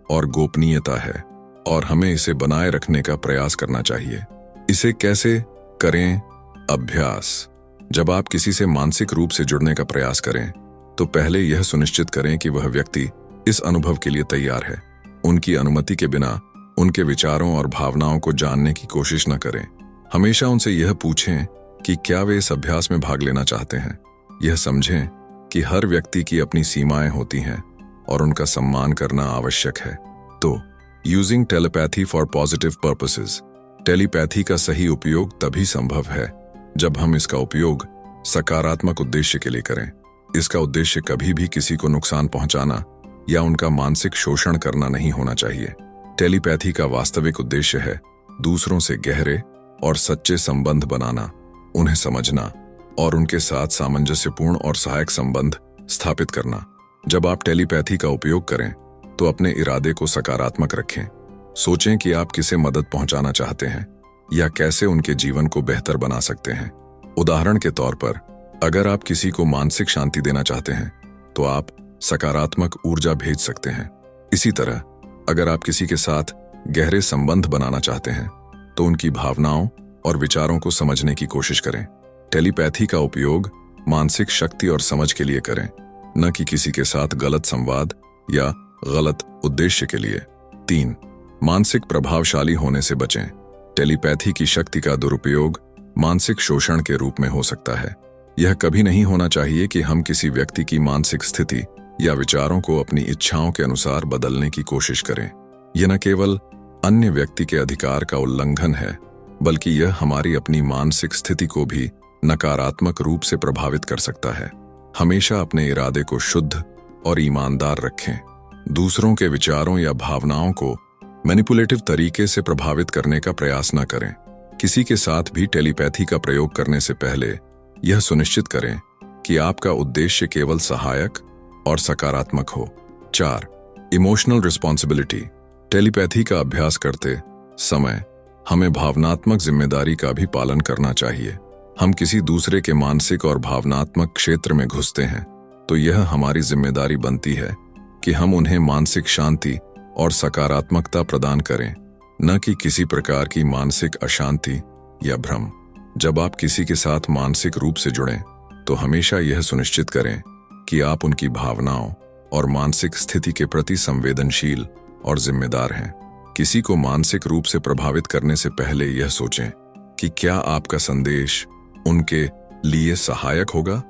और गोपनीयता है और हमें इसे बनाए रखने का प्रयास करना चाहिए। इसे कैसे करें? अभ्यास। जब आप किसी से मानसिक रूप से जुड़ने का प्रयास करें तो पहले यह सुनिश्चित करें कि वह व्यक्ति इस अनुभव के लिए तैयार है। उनकी अनुमति के बिना उनके विचारों और भावनाओं को जानने की कोशिश न करें। हमेशा उनसे यह पूछें कि क्या वे इस अभ्यास में भाग लेना चाहते हैं। यह समझें कि हर व्यक्ति की अपनी सीमाएं होती हैं और उनका सम्मान करना आवश्यक है। तो using telepathy for positive purposes. Telepathy का सही उपयोग तभी संभव है जब हम इसका उपयोग सकारात्मक उद्देश्य के लिए करें। इसका उद्देश्य कभी भी किसी को नुकसान पहुंचाना या उनका मानसिक शोषण करना नहीं होना चाहिए। टेलीपैथी का वास्तविक उद्देश्य है दूसरों से गहरे और सच्चे संबंध बनाना, उन्हें समझना और उनके साथ सामंजस्यपूर्ण और सहायक संबंध स्थापित करना। जब आप टेलीपैथी का उपयोग करें तो अपने इरादे को सकारात्मक रखें। सोचें कि आप किसे मदद पहुंचाना चाहते हैं या कैसे उनके जीवन को बेहतर बना सकते हैं। उदाहरण के तौर पर, अगर आप किसी को मानसिक शांति देना चाहते हैं तो आप सकारात्मक ऊर्जा भेज सकते हैं। इसी तरह अगर आप किसी के साथ गहरे संबंध बनाना चाहते हैं तो उनकी भावनाओं और विचारों को समझने की कोशिश करें। टेलीपैथी का उपयोग मानसिक शक्ति और समझ के लिए करें, न कि किसी के साथ गलत संवाद या गलत उद्देश्य के लिए। 3. मानसिक प्रभावशाली होने से बचें। टेलीपैथी की शक्ति का दुरुपयोग मानसिक शोषण के रूप में हो सकता है। यह कभी नहीं होना चाहिए कि हम किसी व्यक्ति की मानसिक स्थिति या विचारों को अपनी इच्छाओं के अनुसार बदलने की कोशिश करें। यह न केवल अन्य व्यक्ति के अधिकार का उल्लंघन है, बल्कि यह हमारी अपनी मानसिक स्थिति को भी नकारात्मक रूप से प्रभावित कर सकता है। हमेशा अपने इरादे को शुद्ध और ईमानदार रखें। दूसरों के विचारों या भावनाओं को मैनिपुलेटिव तरीके से प्रभावित करने का प्रयास न करें। किसी के साथ भी टेलीपैथी का प्रयोग करने से पहले यह सुनिश्चित करें कि आपका उद्देश्य केवल सहायक और सकारात्मक हो। 4. Emotional responsibility. टेलीपैथी का अभ्यास करते समय हमें भावनात्मक जिम्मेदारी का भी पालन करना चाहिए। हम किसी दूसरे के मानसिक और भावनात्मक क्षेत्र में घुसते हैं तो यह हमारी जिम्मेदारी बनती है कि हम उन्हें मानसिक शांति और सकारात्मकता प्रदान करें, न कि किसी प्रकार की मानसिक अशांति या भ्रम। जब आप किसी के साथ मानसिक रूप से जुड़ें तो हमेशा यह सुनिश्चित करें कि आप उनकी भावनाओं और मानसिक स्थिति के प्रति संवेदनशील और जिम्मेदार हैं। किसी को मानसिक रूप से प्रभावित करने से पहले यह सोचें कि क्या आपका संदेश उनके लिए सहायक होगा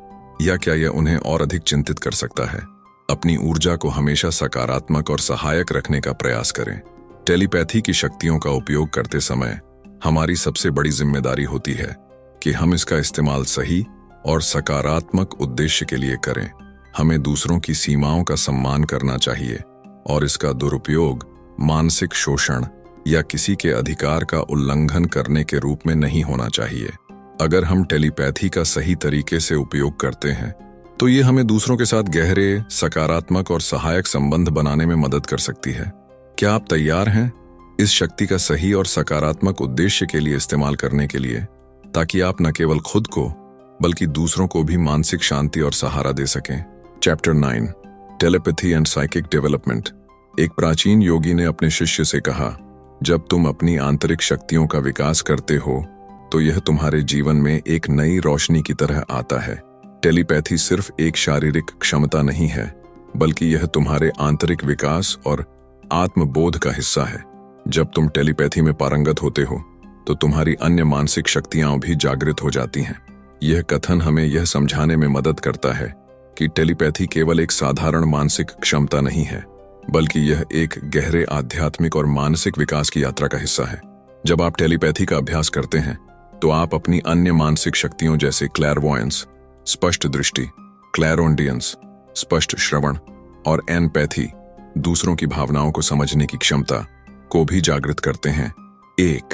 या क्या यह उन्हें और अधिक चिंतित कर सकता है। अपनी ऊर्जा को हमेशा सकारात्मक और सहायक रखने का प्रयास करें। टेलीपैथी की शक्तियों का उपयोग करते समय हमारी सबसे बड़ी जिम्मेदारी होती है कि हम इसका इस्तेमाल सही और सकारात्मक उद्देश्य के लिए करें। हमें दूसरों की सीमाओं का सम्मान करना चाहिए और इसका दुरुपयोग मानसिक शोषण या किसी के अधिकार का उल्लंघन करने के रूप में नहीं होना चाहिए। अगर हम टेलीपैथी का सही तरीके से उपयोग करते हैं तो ये हमें दूसरों के साथ गहरे, सकारात्मक और सहायक संबंध बनाने में मदद कर सकती है। क्या आप तैयार हैं इस शक्ति का सही और सकारात्मक उद्देश्य के लिए इस्तेमाल करने के लिए, ताकि आप न केवल खुद को बल्कि दूसरों को भी मानसिक शांति और सहारा दे सकें। Chapter 9, telepathy and psychic development. एक प्राचीन योगी ने अपने शिष्य से कहा, जब तुम अपनी आंतरिक शक्तियों का विकास करते हो तो यह तुम्हारे जीवन में एक नई रोशनी की तरह आता है। टेलीपैथी सिर्फ एक शारीरिक क्षमता नहीं है, बल्कि यह तुम्हारे आंतरिक विकास और आत्मबोध का हिस्सा है। जब तुम टेलीपैथी में पारंगत होते हो तो तुम्हारी अन्य मानसिक शक्तियां भी जागृत हो जाती हैं। यह कथन हमें यह समझाने में मदद करता है कि टेलीपैथी केवल एक साधारण मानसिक क्षमता नहीं है, बल्कि यह एक गहरे आध्यात्मिक और मानसिक विकास की यात्रा का हिस्सा है। जब आप टेलीपैथी का अभ्यास करते हैं तो आप अपनी अन्य मानसिक शक्तियों जैसे क्लैरवॉयंस, स्पष्ट दृष्टि, क्लैरोडियंस, स्पष्ट श्रवण और एम्पैथी, दूसरों की भावनाओं को समझने की क्षमता को भी जागृत करते हैं। 1.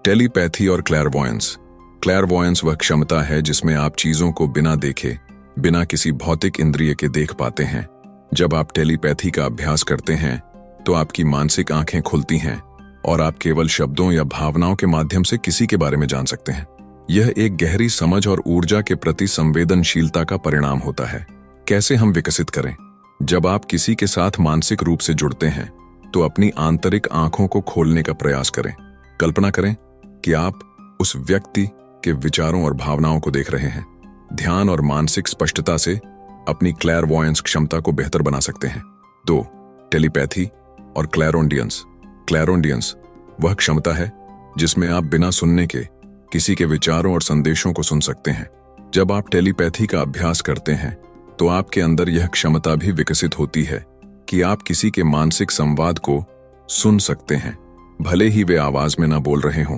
टेलीपैथी और क्लैरवॉयंस। क्लैरवॉयंस वह क्षमता है जिसमें आप चीजों को बिना देखे, बिना किसी भौतिक इंद्रिय के देख पाते हैं। जब आप टेलीपैथी का अभ्यास करते हैं तो आपकी मानसिक आंखें खुलती हैं और आप केवल शब्दों या भावनाओं के माध्यम से किसी के बारे में जान सकते हैं। यह एक गहरी समझ और ऊर्जा के प्रति संवेदनशीलता का परिणाम होता है। कैसे हम विकसित करें? जब आप किसी के साथ मानसिक रूप से जुड़ते हैं तो अपनी आंतरिक आंखों को खोलने का प्रयास करें। कल्पना करें कि आप उस व्यक्ति के विचारों और भावनाओं को देख रहे हैं। ध्यान और मानसिक स्पष्टता से अपनी क्लैरवॉयंस क्षमता को बेहतर बना सकते हैं। 2. टेलीपैथी और क्लैरोडियंस। क्लैरोडियंस वह क्षमता है जिसमें आप बिना सुनने के किसी के विचारों और संदेशों को सुन सकते हैं। जब आप टेलीपैथी का अभ्यास करते हैं तो आपके अंदर यह क्षमता भी विकसित होती है कि आप किसी के मानसिक संवाद को सुन सकते हैं, भले ही वे आवाज में ना बोल रहे हों।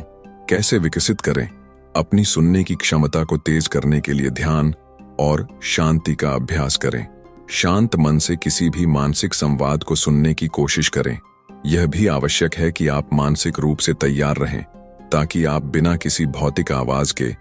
कैसे विकसित करें? अपनी सुनने की क्षमता को तेज करने के लिए ध्यान और शांति का अभ्यास करें। शांत मन से किसी भी मानसिक संवाद को सुनने की कोशिश करें। यह भी आवश्यक है कि आप मानसिक रूप से तैयार रहें ताकि आप बिना किसी भौतिक आवाज के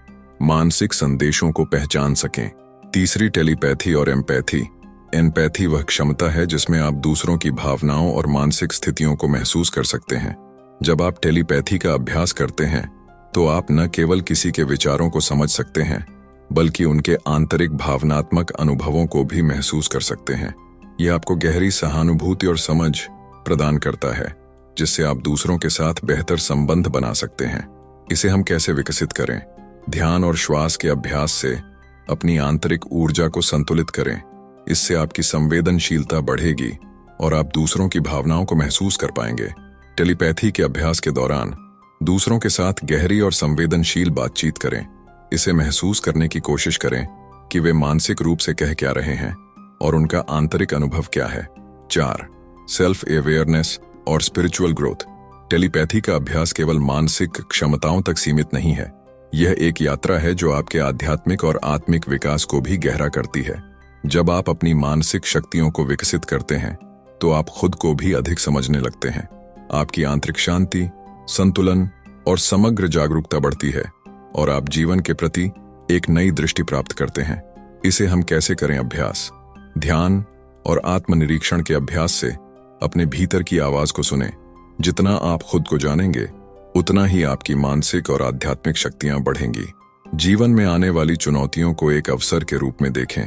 मानसिक संदेशों को पहचान सकें। 3. टेलीपैथी और एम्पैथी। एम्पैथी वह क्षमता है जिसमें आप दूसरों की भावनाओं और मानसिक स्थितियों को महसूस कर सकते हैं। जब आप टेलीपैथी का अभ्यास करते हैं तो आप न केवल किसी के विचारों को समझ सकते हैं, बल्कि उनके आंतरिक भावनात्मक अनुभवों को भी महसूस कर सकते हैं। यह आपको गहरी सहानुभूति और समझ प्रदान करता है, जिससे आप दूसरों के साथ बेहतर संबंध बना सकते हैं। इसे हम कैसे विकसित करें? ध्यान और श्वास के अभ्यास से अपनी आंतरिक ऊर्जा को संतुलित करें। इससे आपकी संवेदनशीलता बढ़ेगी और आप दूसरों की भावनाओं को महसूस कर पाएंगे। टेलीपैथी के अभ्यास के दौरान दूसरों के साथ गहरी और संवेदनशील बातचीत करें। इसे महसूस करने की कोशिश करें कि वे मानसिक रूप से कह क्या रहे हैं और उनका आंतरिक अनुभव क्या है। 4. सेल्फ अवेयरनेस और स्पिरिचुअल ग्रोथ। टेलीपैथी का अभ्यास केवल मानसिक क्षमताओं तक सीमित नहीं है। यह एक यात्रा है जो आपके आध्यात्मिक और आत्मिक विकास को भी गहरा करती है। जब आप अपनी मानसिक शक्तियों को विकसित करते हैं तो आप खुद को भी अधिक समझने लगते हैं। आपकी आंतरिक शांति, संतुलन और समग्र जागरूकता बढ़ती है और आप जीवन के प्रति एक नई दृष्टि प्राप्त करते हैं। इसे हम कैसे करें? अभ्यास। ध्यान और आत्मनिरीक्षण के अभ्यास से अपने भीतर की आवाज को सुनें। जितना आप खुद को जानेंगे उतना ही आपकी मानसिक और आध्यात्मिक शक्तियां बढ़ेंगी। जीवन में आने वाली चुनौतियों को एक अवसर के रूप में देखें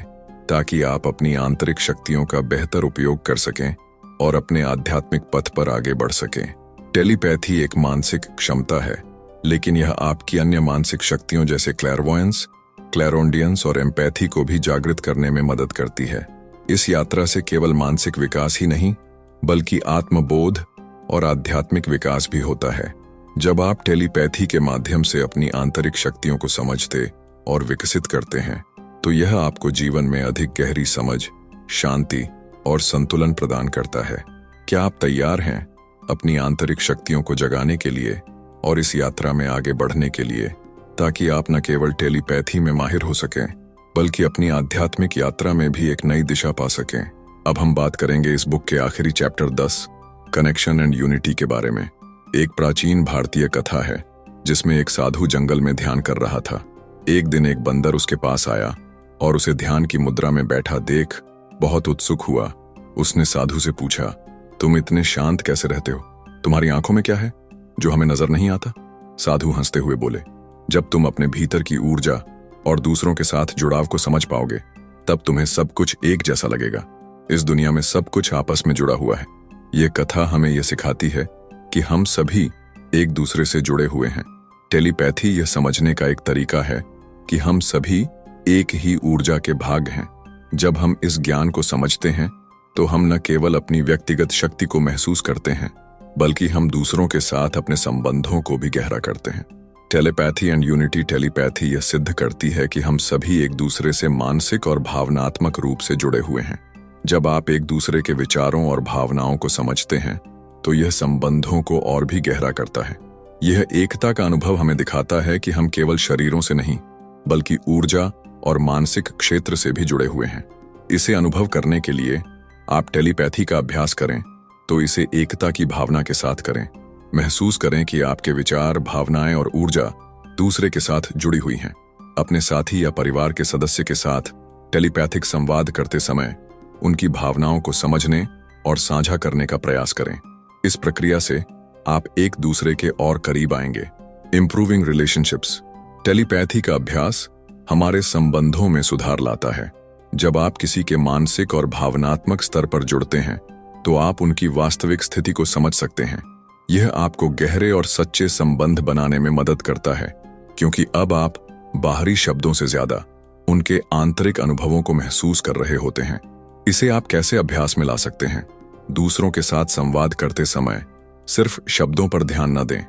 ताकि आप अपनी आंतरिक शक्तियों का बेहतर उपयोग कर सकें और अपने आध्यात्मिक पथ पर आगे बढ़ सकें। टेलीपैथी एक मानसिक क्षमता है लेकिन यह आपकी अन्य मानसिक शक्तियों जैसे क्लैरवॉयंस, क्लैरोंडियंस और एम्पैथी को भी जागृत करने में मदद करती है। इस यात्रा से केवल मानसिक विकास ही नहीं, बल्कि आत्मबोध और आध्यात्मिक विकास भी होता है। जब आप टेलीपैथी के माध्यम से अपनी आंतरिक शक्तियों को समझते और विकसित करते हैं, तो यह आपको जीवन में अधिक गहरी समझ, शांति और संतुलन प्रदान करता है। क्या आप तैयार हैं अपनी आंतरिक शक्तियों को जगाने के लिए और इस यात्रा में आगे बढ़ने के लिए, ताकि आप न केवल टेलीपैथी में माहिर हो सकें, बल्कि अपनी आध्यात्मिक यात्रा में भी एक नई दिशा पा सकें? अब हम बात करेंगे इस बुक के आखिरी चैप्टर 10, कनेक्शन एंड यूनिटी के बारे में। एक प्राचीन भारतीय कथा है जिसमें एक साधु जंगल में ध्यान कर रहा था। एक दिन एक बंदर उसके पास आया और उसे ध्यान की मुद्रा में बैठा देख बहुत उत्सुक हुआ। उसने साधु से पूछा, तुम इतने शांत कैसे रहते हो? तुम्हारी आंखों में क्या है जो हमें नजर नहीं आता? साधु हंसते हुए बोले, जब तुम अपने भीतर की ऊर्जा और दूसरों के साथ जुड़ाव को समझ पाओगे, तब तुम्हें सब कुछ एक जैसा लगेगा। इस दुनिया में सब कुछ आपस में जुड़ा हुआ है। ये कथा हमें यह सिखाती है कि हम सभी एक दूसरे से जुड़े हुए हैं। टेलीपैथी यह समझने का एक तरीका है कि हम सभी एक ही ऊर्जा के भाग हैं। जब हम इस ज्ञान को समझते हैं, तो हम न केवल अपनी व्यक्तिगत शक्ति को महसूस करते हैं, बल्कि हम दूसरों के साथ अपने संबंधों को भी गहरा करते हैं। टेलीपैथी एंड यूनिटी टेलीपैथी यह सिद्ध करती है कि हम सभी एक दूसरे से मानसिक और भावनात्मक रूप से जुड़े हुए हैं। जब आप एक दूसरे के विचारों और भावनाओं को समझते हैं, तो यह संबंधों को और भी गहरा करता है। यह एकता का अनुभव हमें दिखाता है कि हम केवल शरीरों से नहीं, बल्कि ऊर्जा और मानसिक क्षेत्र से भी जुड़े हुए हैं। इसे अनुभव करने के लिए आप टेलीपैथी का अभ्यास करें, तो इसे एकता की भावना के साथ करें। महसूस करें कि आपके विचार, भावनाएं और ऊर्जा दूसरे के साथ जुड़ी हुई हैं। अपने साथी या परिवार के सदस्य के साथ टेलीपैथिक संवाद करते समय उनकी भावनाओं को समझने और साझा करने का प्रयास करें। इस प्रक्रिया से आप एक दूसरे के और करीब आएंगे। Improving relationships. टेलीपैथी का अभ्यास हमारे संबंधों में सुधार लाता है। जब आप किसी के मानसिक और भावनात्मक स्तर पर जुड़ते हैं, तो आप उनकी वास्तविक स्थिति को समझ सकते हैं। यह आपको गहरे और सच्चे संबंध बनाने में मदद करता है, क्योंकि अब आप बाहरी शब्दों से ज्यादा उनके आंतरिक अनुभवों को महसूस कर रहे होते हैं। इसे आप कैसे अभ्यास में ला सकते हैं? दूसरों के साथ संवाद करते समय सिर्फ शब्दों पर ध्यान न दें,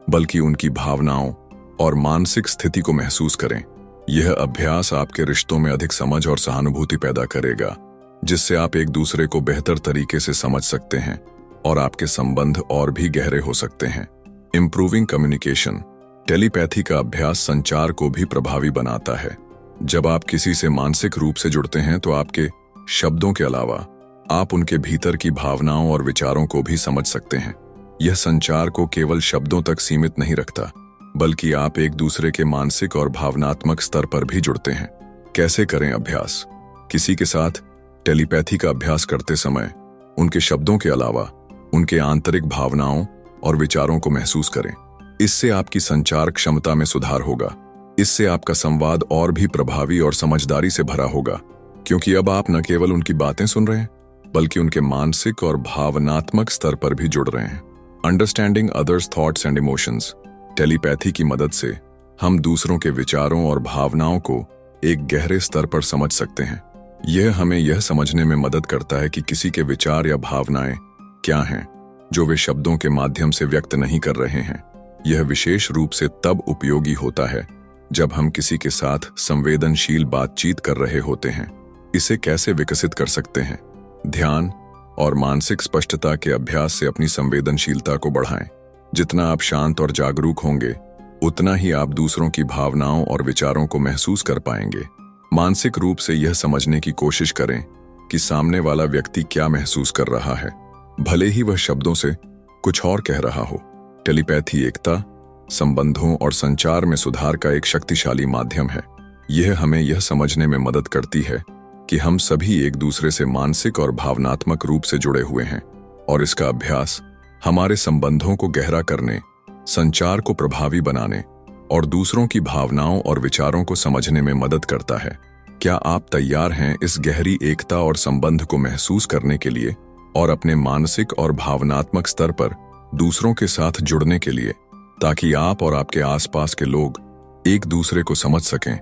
बल्कि उनकी भावनाओं और मानसिक स्थिति को महसूस करें। यह अभ्यास आपके रिश्तों में अधिक समझ और सहानुभूति पैदा करेगा, जिससे आप एक दूसरे को बेहतर तरीके से समझ सकते हैं और आपके संबंध और भी गहरे हो सकते हैं। Improving communication. टेलीपैथी का अभ्यास संचार को भी प्रभावी बनाता है। जब आप किसी से मानसिक रूप से जुड़ते हैं, तो आपके शब्दों के अलावा आप उनके भीतर की भावनाओं और विचारों को भी समझ सकते हैं। यह संचार को केवल शब्दों तक सीमित नहीं रखता, बल्कि आप एक दूसरे के मानसिक और भावनात्मक स्तर पर भी जुड़ते हैं। कैसे करें अभ्यास? किसी के साथ टेलीपैथी का अभ्यास करते समय उनके शब्दों के अलावा उनके आंतरिक भावनाओं और विचारों को महसूस करें। इससे आपकी संचार क्षमता में सुधार होगा। इससे आपका संवाद और भी प्रभावी और समझदारी से भरा होगा, क्योंकि अब आप न केवल उनकी बातें सुन रहे हैं, बल्कि उनके मानसिक और भावनात्मक स्तर पर भी जुड़ रहे हैं। Understanding others thoughts and emotions. Telepathy की मदद से हम दूसरों के विचारों और भावनाओं को एक गहरे स्तर पर समझ सकते हैं। यह हमें यह समझने में मदद करता है कि किसी के विचार या भावनाएं क्या हैं, जो वे शब्दों के माध्यम से व्यक्त नहीं कर रहे हैं। यह विशेष रूप से तब उपयोगी होता है जब हम किसी के साथ संवेदनशील बातचीत कर रहे होते हैं। इसे कैसे विकसित कर सकते हैं? ध्यान और मानसिक स्पष्टता के अभ्यास से अपनी संवेदनशीलता को बढ़ाएं। जितना आप शांत और जागरूक होंगे, उतना ही आप दूसरों की भावनाओं और विचारों को महसूस कर पाएंगे। मानसिक रूप से यह समझने की कोशिश करें कि सामने वाला व्यक्ति क्या महसूस कर रहा है, भले ही वह शब्दों से कुछ और कह रहा हो। टेलीपैथी एकता, संबंधों और संचार में सुधार का एक शक्तिशाली माध्यम है। यह हमें यह समझने में मदद करती है कि हम सभी एक दूसरे से मानसिक और भावनात्मक रूप से जुड़े हुए हैं, और इसका अभ्यास हमारे संबंधों को गहरा करने, संचार को प्रभावी बनाने और दूसरों की भावनाओं और विचारों को समझने में मदद करता है। क्या आप तैयार हैं इस गहरी एकता और संबंध को महसूस करने के लिए और अपने मानसिक और भावनात्मक स्तर पर दूसरों के साथ जुड़ने के लिए? ताकि आप और आपके आसपास के लोग एक दूसरे को समझ सकें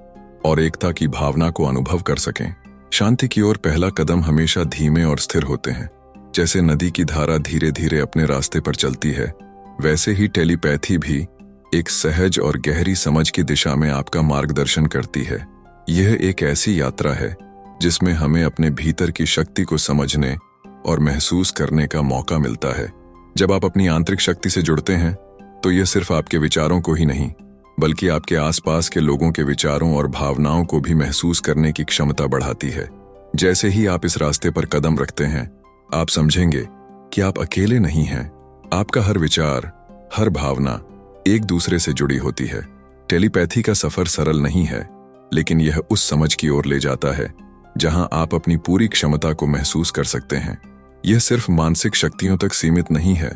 और एकता की भावना को अनुभव कर सकें। शांति की ओर पहला कदम हमेशा धीमे और स्थिर होते हैं। जैसे नदी की धारा धीरे धीरे अपने रास्ते पर चलती है, वैसे ही टेलीपैथी भी एक सहज और गहरी समझ की दिशा में आपका मार्गदर्शन करती है। यह एक ऐसी यात्रा है जिसमें हमें अपने भीतर की शक्ति को समझने और महसूस करने का मौका मिलता है। जब आप अपनी आंतरिक शक्ति से जुड़ते हैं तो यह सिर्फ आपके विचारों को ही नहीं, बल्कि आपके आसपास के लोगों के विचारों और भावनाओं को भी महसूस करने की क्षमता बढ़ाती है। जैसे ही आप इस रास्ते पर कदम रखते हैं, आप समझेंगे कि आप अकेले नहीं हैं। आपका हर विचार, हर भावना एक दूसरे से जुड़ी होती है। टेलीपैथी का सफर सरल नहीं है, लेकिन यह उस समझ की ओर ले जाता है जहां आप अपनी पूरी क्षमता को महसूस कर सकते हैं। यह सिर्फ मानसिक शक्तियों तक सीमित नहीं है,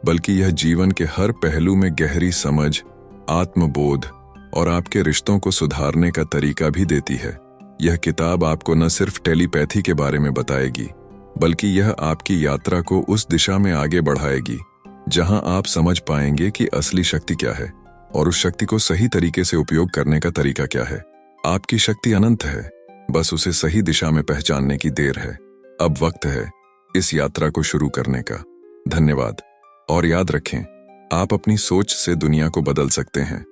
बल्कि यह जीवन के हर पहलू में गहरी समझ, आत्मबोध और आपके रिश्तों को सुधारने का तरीका भी देती है। यह किताब आपको न सिर्फ टेलीपैथी के बारे में बताएगी, बल्कि यह आपकी यात्रा को उस दिशा में आगे बढ़ाएगी जहां आप समझ पाएंगे कि असली शक्ति क्या है और उस शक्ति को सही तरीके से उपयोग करने का तरीका क्या है। आपकी शक्ति अनंत है, बस उसे सही दिशा में पहचानने की देर है। अब वक्त है इस यात्रा को शुरू करने का। धन्यवाद, और याद रखें, आप अपनी सोच से दुनिया को बदल सकते हैं।